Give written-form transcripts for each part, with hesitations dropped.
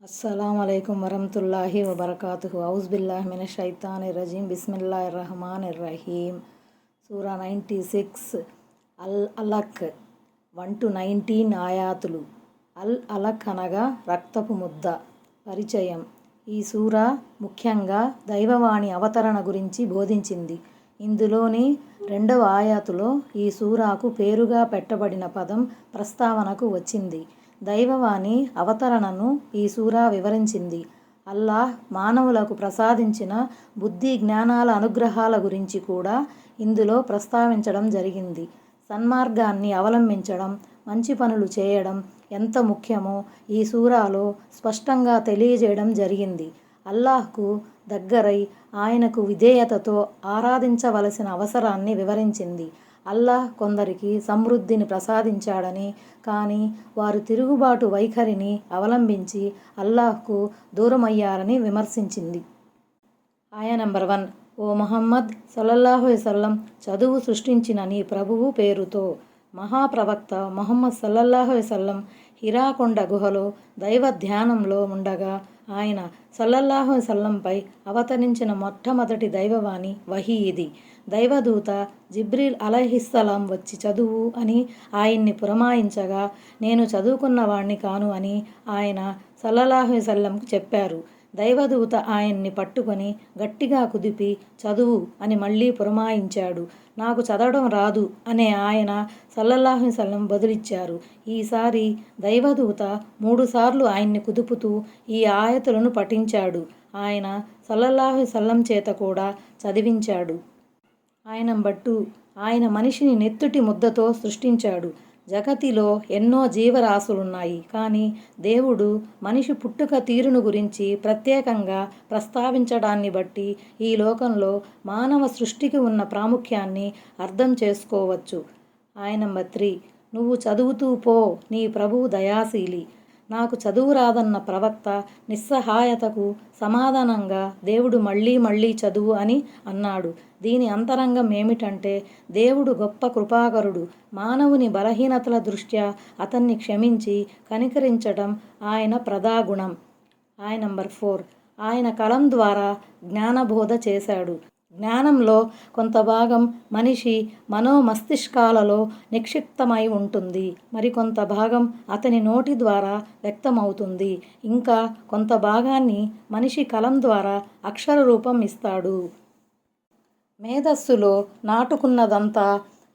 अस्सलामुअलैकुम वरहमतुल्लाहि वबरकातुहु औज़ुबिल्लाहि मिनश्शैतानिर्रजीम बिस्मिल्लाहिर्रहमानिर्रहीम సూరా 96 అల్ అలక్ 1-19 ఆయాతులు. అల్ అలక్ అనగా రక్తపు ముద్ద. పరిచయం. ఈ సూరా ముఖ్యంగా దైవవాణి అవతరణ గురించి బోధించింది. ఇందులోని 2వ ఆయాతులో ఈ సూరాకు పేరుగా పెట్టబడిన పదం ప్రస్తావనకు వచ్చింది. దైవవాణి అవతరణను ఈ సూరా వివరించింది. అల్లాహ్ మానవులకు ప్రసాదించిన బుద్ధి జ్ఞానాల అనుగ్రహాల గురించి కూడా ఇందులో ప్రస్తావించడం జరిగింది. సన్మార్గాన్ని అవలంబించడం, మంచి పనులు చేయడం ఎంత ముఖ్యమో ఈ సూరాలో స్పష్టంగా తెలియజేయడం జరిగింది. అల్లాహ్కు దగ్గరై ఆయనకు విధేయతతో ఆరాధించవలసిన అవసరాన్ని వివరించింది. అల్లాహ్ కొందరికి సమృద్ధిని ప్రసాదించాడని, కానీ వారు తిరుగుబాటు వైఖరిని అవలంబించి అల్లాహ్కు దూరమయ్యారని విమర్శించింది. ఆయా నంబర్ 1. ఓ ముహమ్మద్ సల్లల్లాహు అలైహి వసల్లం, చదువు సృష్టించిన నీ ప్రభువు పేరుతో. మహాప్రవక్త ముహమ్మద్ సల్లల్లాహు అలైహి వసల్లం హిరాకొండ గుహలో దైవ ధ్యానంలో ఉండగా ఆయన సల్లల్లాహు అలైహి వసల్లంపై అవతరించిన మొట్టమొదటి దైవవాణి వహీ ఇది. దైవదూత జిబ్రీల్ అలైహిస్సలాం వచ్చి చదువు అని ఆయన్ని పురమాయించగా, నేను చదువుకున్నవాణ్ణి కాను అని ఆయన సల్లల్లాహు అలైహి వసల్లంకు చెప్పారు. దైవదూత ఆయన్ని పట్టుకొని గట్టిగా కుదిపి చదువు అని మళ్ళీ పురమాయించాడు. నాకు చదవడం రాదు అనే ఆయన సల్లల్లాహు అలైహి వసల్లం బదులిచ్చారు. ఈసారి దైవదూత 3 సార్లు ఆయన్ని కుదుపుతూ ఈ ఆయతులను పఠించాడు. ఆయన సల్లల్లాహు అలైహి వసల్లం చేత కూడా చదివించాడు. ఆయన నంబర్ 2. ఆయన మనిషిని నెత్తుటి ముద్దతో సృష్టించాడు. జగతిలో ఎన్నో జీవరాశులున్నాయి, కానీ దేవుడు మనిషి పుట్టుక తీరును గురించి ప్రత్యేకంగా ప్రస్తావించడాన్ని బట్టి ఈ లోకంలో మానవ సృష్టికి ఉన్న ప్రాముఖ్యాన్ని అర్థం చేసుకోవచ్చు. ఆయన నంబర్ 3. నువ్వు చదువుతూ పో, నీ ప్రభువు దయాశీలి. నాకు చదువు రాదన్న ప్రవక్త నిస్సహాయతకు సమాధానంగా దేవుడు మళ్ళీ మళ్ళీ చదువు అని అన్నాడు. దీని అంతరంగం ఏమిటంటే, దేవుడు గొప్ప కృపాకరుడు. మానవుని బలహీనతల దృష్ట్యా అతన్ని క్షమించి కనికరించడం ఆయన ప్రధాగుణం. ఆయన నంబర్ 4. ఆయన కలం ద్వారా జ్ఞానబోధ చేశాడు. జ్ఞానంలో కొంత భాగం మనిషి మనోమస్తిష్కాలలో నిక్షిప్తమై ఉంటుంది, మరికొంత భాగం అతని నోటి ద్వారా వ్యక్తమవుతుంది, ఇంకా కొంత భాగాన్ని మనిషి కలం ద్వారా అక్షర రూపం ఇస్తాడు. మేధస్సులో నాటుకున్నదంతా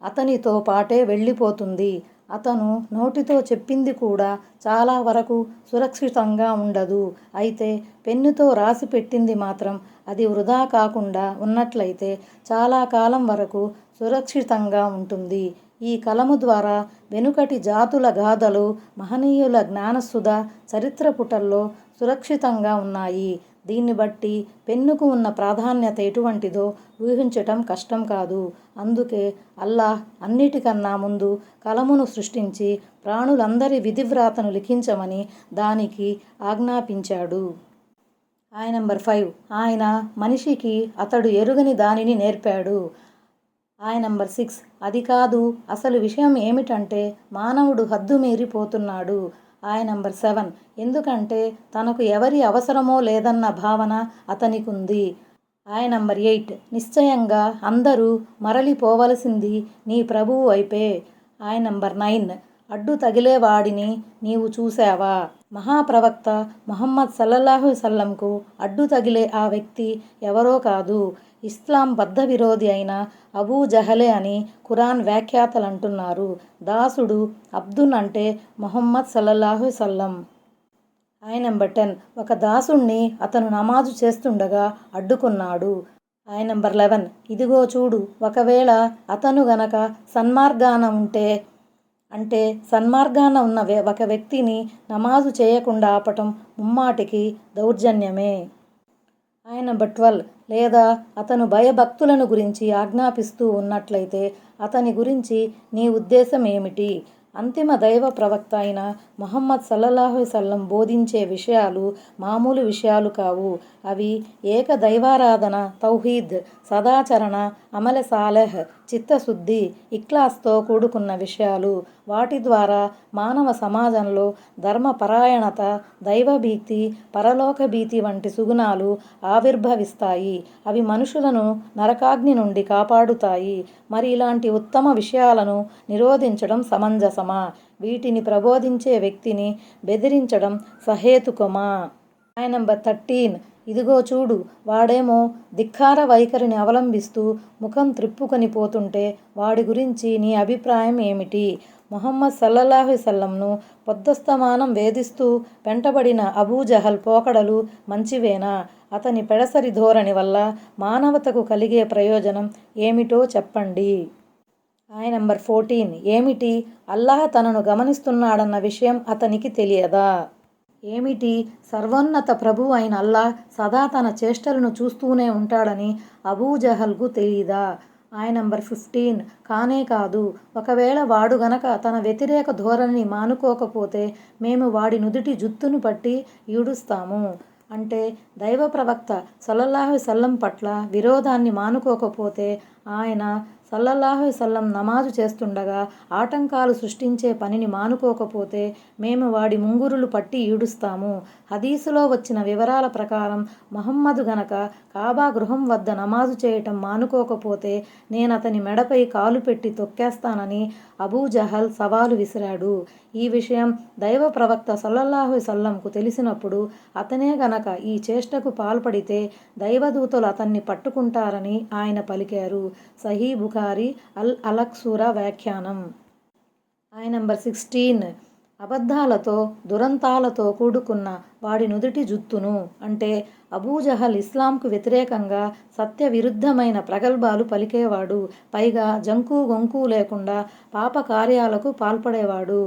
అతనితో పాటే వెళ్ళిపోతుంది. అతను నోటితో చెప్పింది కూడా చాలా వరకు సురక్షితంగా ఉండదు. అయితే పెన్నుతో రాసి పెట్టింది మాత్రం అది వృధా కాకుండా ఉన్నట్లయితే చాలా కాలం వరకు సురక్షితంగా ఉంటుంది. ఈ కలము ద్వారా వెనుకటి జాతుల గాథలు, మహనీయుల జ్ఞానసుధ చరిత్ర పుటల్లో సురక్షితంగా ఉన్నాయి. దీన్ని బట్టి పెన్నుకు ఉన్న ప్రాధాన్యత ఎటువంటిదో ఊహించటం కష్టం కాదు. అందుకే అల్లాహ్ అన్నిటికన్నా ముందు కలమును సృష్టించి ప్రాణులందరి విధివ్రాతను లిఖించమని దానికి ఆజ్ఞాపించాడు. ఆయన నంబర్ 5. ఆయన మనిషికి అతడు ఎరుగని దానిని నేర్పాడు. ఆయన నంబర్ 6. అది కాదు, అసలు విషయం ఏమిటంటే మానవుడు హద్దు మీరిపోతున్నాడు. ఆయన నంబర్ 7. ఎందుకంటే తనకు ఎవరి అవసరమో లేదన్న భావన అతనికుంది. ఆయన నంబర్ 8. నిశ్చయంగా అందరూ మరలిపోవలసింది నీ ప్రభువు వైపే. ఆయన నంబర్ 9. అడ్డు తగిలేవాడిని నీవు చూశావా? మహాప్రవక్త ముహమ్మద్ సల్లల్లాహు అలైహి వసల్లంకు అడ్డు తగిలే ఆ వ్యక్తి ఎవరో కాదు, ఇస్లాం బద్ధ విరోధి అయిన అబూ జహలే అని ఖురాన్ వ్యాఖ్యాతలంటున్నారు. దాసుడు అబ్దున్ అంటే ముహమ్మద్ సల్లల్లాహు అలైహి వసల్లం. ఆయన నంబర్ 10. ఒక దాసుణ్ణి అతను నమాజు చేస్తుండగా అడ్డుకున్నాడు. ఆయన నంబర్ 11. ఇదిగో చూడు, ఒకవేళ అతను గనక సన్మార్గాన ఉంటే, అంటే సన్మార్గాన ఉన్న ఒక వ్యక్తిని నమాజు చేయకుండా ఆపటం ముమ్మాటికి దౌర్జన్యమే. ఆయన నంబర్ 12. లేదా అతను భయభక్తులను గురించి ఆజ్ఞాపిస్తూ ఉన్నట్లయితే అతని గురించి నీ ఉద్దేశం ఏమిటి? అంతిమ దైవ ప్రవక్త అయిన ముహమ్మద్ సల్లల్లాహు అలైహి వసల్లం బోధించే విషయాలు మామూలు విషయాలు కావు. అవి ఏక దైవారాధన, తౌహీద్, సదాచరణ, అమల సాలెహ్, చిత్తశుద్ధి, ఇఖ్లాస్తో కూడుకున్న విషయాలు. వాటి ద్వారా మానవ సమాజంలో ధర్మపరాయణత, దైవభీతి, పరలోక భీతి వంటి సుగుణాలు ఆవిర్భవిస్తాయి. అవి మనుషులను నరకాగ్ని నుండి కాపాడుతాయి. మరి ఇలాంటి ఉత్తమ విషయాలను నిరోధించడం సమంజసమా? వీటిని ప్రబోధించే వ్యక్తిని బెదిరించడం సహేతుకమా? Point number 13. ఇదిగో చూడు, వాడేమో ధిక్కార వైఖరిని అవలంబిస్తూ ముఖం త్రిప్పుకొని పోతుంటే వాడి గురించి నీ అభిప్రాయం ఏమిటి? ముహమ్మద్ సల్లల్లాహు అలైహి వసల్లంను పొద్దస్తమానం వేధిస్తూ వెంటబడిన అబూజహల్ పోకడలు మంచివేనా? అతని పెడసరి ధోరణి వల్ల మానవతకు కలిగే ప్రయోజనం ఏమిటో చెప్పండి. Point number 14. ఏమిటి? అల్లాహ్ తనను గమనిస్తున్నాడన్న విషయం అతనికి తెలియదా? ఏమిటి? సర్వోన్నత ప్రభువు అయిన అల్లాహ్ సదా తన చేష్టలను చూస్తూనే ఉంటాడని అబూజహల్కు తెలీదా? Point number 15. కానే కాదు. ఒకవేళ వాడు గనక తన వ్యతిరేక ధోరణిని మానుకోకపోతే మేము వాడి నుదుటి జుత్తును పట్టి ఈడుస్తాము. అంటే దైవ ప్రవక్త సల్లల్లాహు అలైహి వసల్లం పట్ల విరోధాన్ని మానుకోకపోతే, ఆయన సల్లల్లాహు అలైహి వసల్లం నమాజు చేస్తుండగా ఆటంకాలు సృష్టించే పనిని మానుకోకపోతే మేము వాడి ముంగురులు పట్టి ఈడుస్తాము. హదీసులో వచ్చిన వివరాల ప్రకారం ముహమ్మదు గనక కాబా గృహం వద్ద నమాజు చేయటం మానుకోకపోతే నేనతని మెడపై కాలు పెట్టి తొక్కేస్తానని అబూజహల్ సవాలు విసిరాడు. ఈ విషయం దైవ ప్రవక్త సల్లల్లాహు అలైహి వసల్లంకు తెలిసినప్పుడు అతనే గనక ఈ చేష్టకు పాల్పడితే దైవదూతలు అతన్ని పట్టుకుంటారని ఆయన పలికారు. సహీ బుఖారీ అల్-అలక్ సూరా వ్యాఖ్యానం. Point number 16. అబద్ధాలతో, దురంతాలతో కూడుకున్న వాడి నుదుటి జుత్తును, అంటే అబూజహల్ ఇస్లాంకు వ్యతిరేకంగా సత్య విరుద్ధమైన ప్రగల్భాలు పలికేవాడు. పైగా జంకు గొంకు లేకుండా పాప కార్యాలకు పాల్పడేవాడు.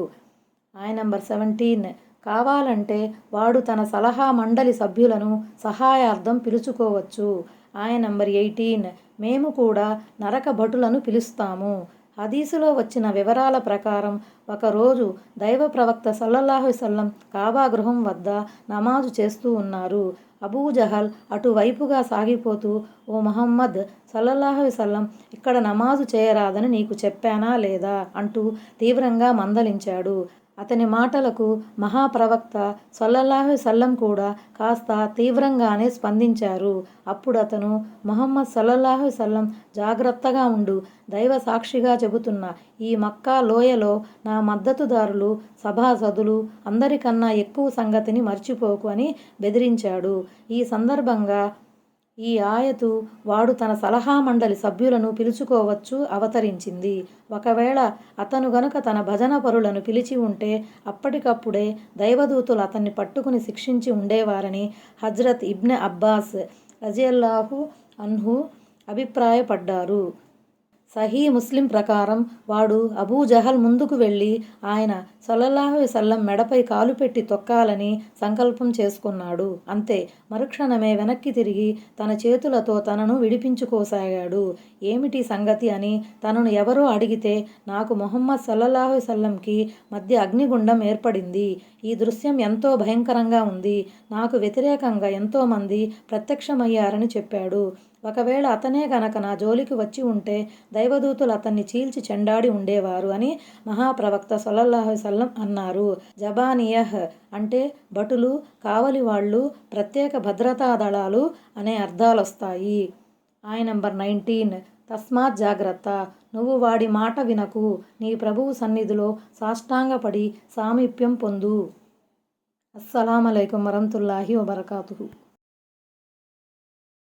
Point number 17. కావాలంటే వాడు తన సలహా మండలి సభ్యులను సహాయార్థం పిలుచుకోవచ్చు. Point number 18. మేము కూడా నరక భటులను పిలుస్తాము. హదీసులో వచ్చిన వివరాల ప్రకారం ఒకరోజు దైవ ప్రవక్త సల్లల్లాహు అలైహి వసల్లం కాబా గృహం వద్ద నమాజు చేస్తూ ఉన్నారు. అబూజహల్ అటువైపుగా సాగిపోతూ, ఓ ముహమ్మద్ సల్లల్లాహు అలైహి వసల్లం, ఇక్కడ నమాజు చేయరాదని నీకు చెప్పానా లేదా అంటూ తీవ్రంగా మందలించాడు. అతని మాటలకు మహాప్రవక్త సల్లల్లాహు అలైహి వసల్లం కూడా కాస్త తీవ్రంగానే స్పందించారు. అప్పుడు అతను, ముహమ్మద్ సల్లల్లాహు అలైహి వసల్లం, జాగ్రత్తగా ఉండు. దైవ సాక్షిగా చెబుతున్నా, ఈ మక్కా లోయలో నా మద్దతుదారులు, సభాసదులు అందరికన్నా ఎక్కువ సంగతిని మర్చిపోకు అని బెదిరించాడు. ఈ సందర్భంగా ఈ ఆయతు వాడు తన సలహా మండలి సభ్యులను పిలుచుకోవచ్చు అవతరించింది. ఒకవేళ అతను గనుక తన భజన పరులను పిలిచి ఉంటే అప్పటికప్పుడే దైవదూతలు అతన్ని పట్టుకుని శిక్షించి ఉండేవారని హజ్రత్ ఇబ్నె అబ్బాస్ రజియల్లాహు అన్హు అభిప్రాయపడ్డారు. సహీ ముస్లిం ప్రకారం వాడు అబూజహల్ ముందుకు వెళ్ళి ఆయన సల్లల్లాహు అలైహి వసల్లం మెడపై కాలు పెట్టి తొక్కాలని సంకల్పం చేసుకున్నాడు. అంతే, మరుక్షణమే వెనక్కి తిరిగి తన చేతులతో తనను విడిపించుకోసాగాడు. ఏమిటి సంగతి అని తనను ఎవరో అడిగితే, నాకు ముహమ్మద్ సల్లల్లాహు అలైహి వసల్లంకి మధ్య అగ్నిగుండం ఏర్పడింది. ఈ దృశ్యం ఎంతో భయంకరంగా ఉంది. నాకు వ్యతిరేకంగా ఎంతోమంది ప్రత్యక్షమయ్యారని చెప్పాడు. ఒకవేళ అతనే గనక నా జోలికి వచ్చి ఉంటే దైవదూతలు అతన్ని చీల్చి చెండాడి ఉండేవారు అని మహాప్రవక్త సల్లల్లాహు అలైహి వసల్లం అన్నారు. జబానియహ్ అంటే భటులు, కావలివాళ్ళు, ప్రత్యేక భద్రతా దళాలు అనే అర్థాలొస్తాయి. Point number 19. తస్మాత్ జాగ్రత్త, నువ్వు వాడి మాట వినకు. నీ ప్రభువు సన్నిధిలో సాష్టాంగపడి సామీప్యం పొందు. అస్సలాము అలైకుం వరహ్మతుల్లాహి వబరకాతుహు.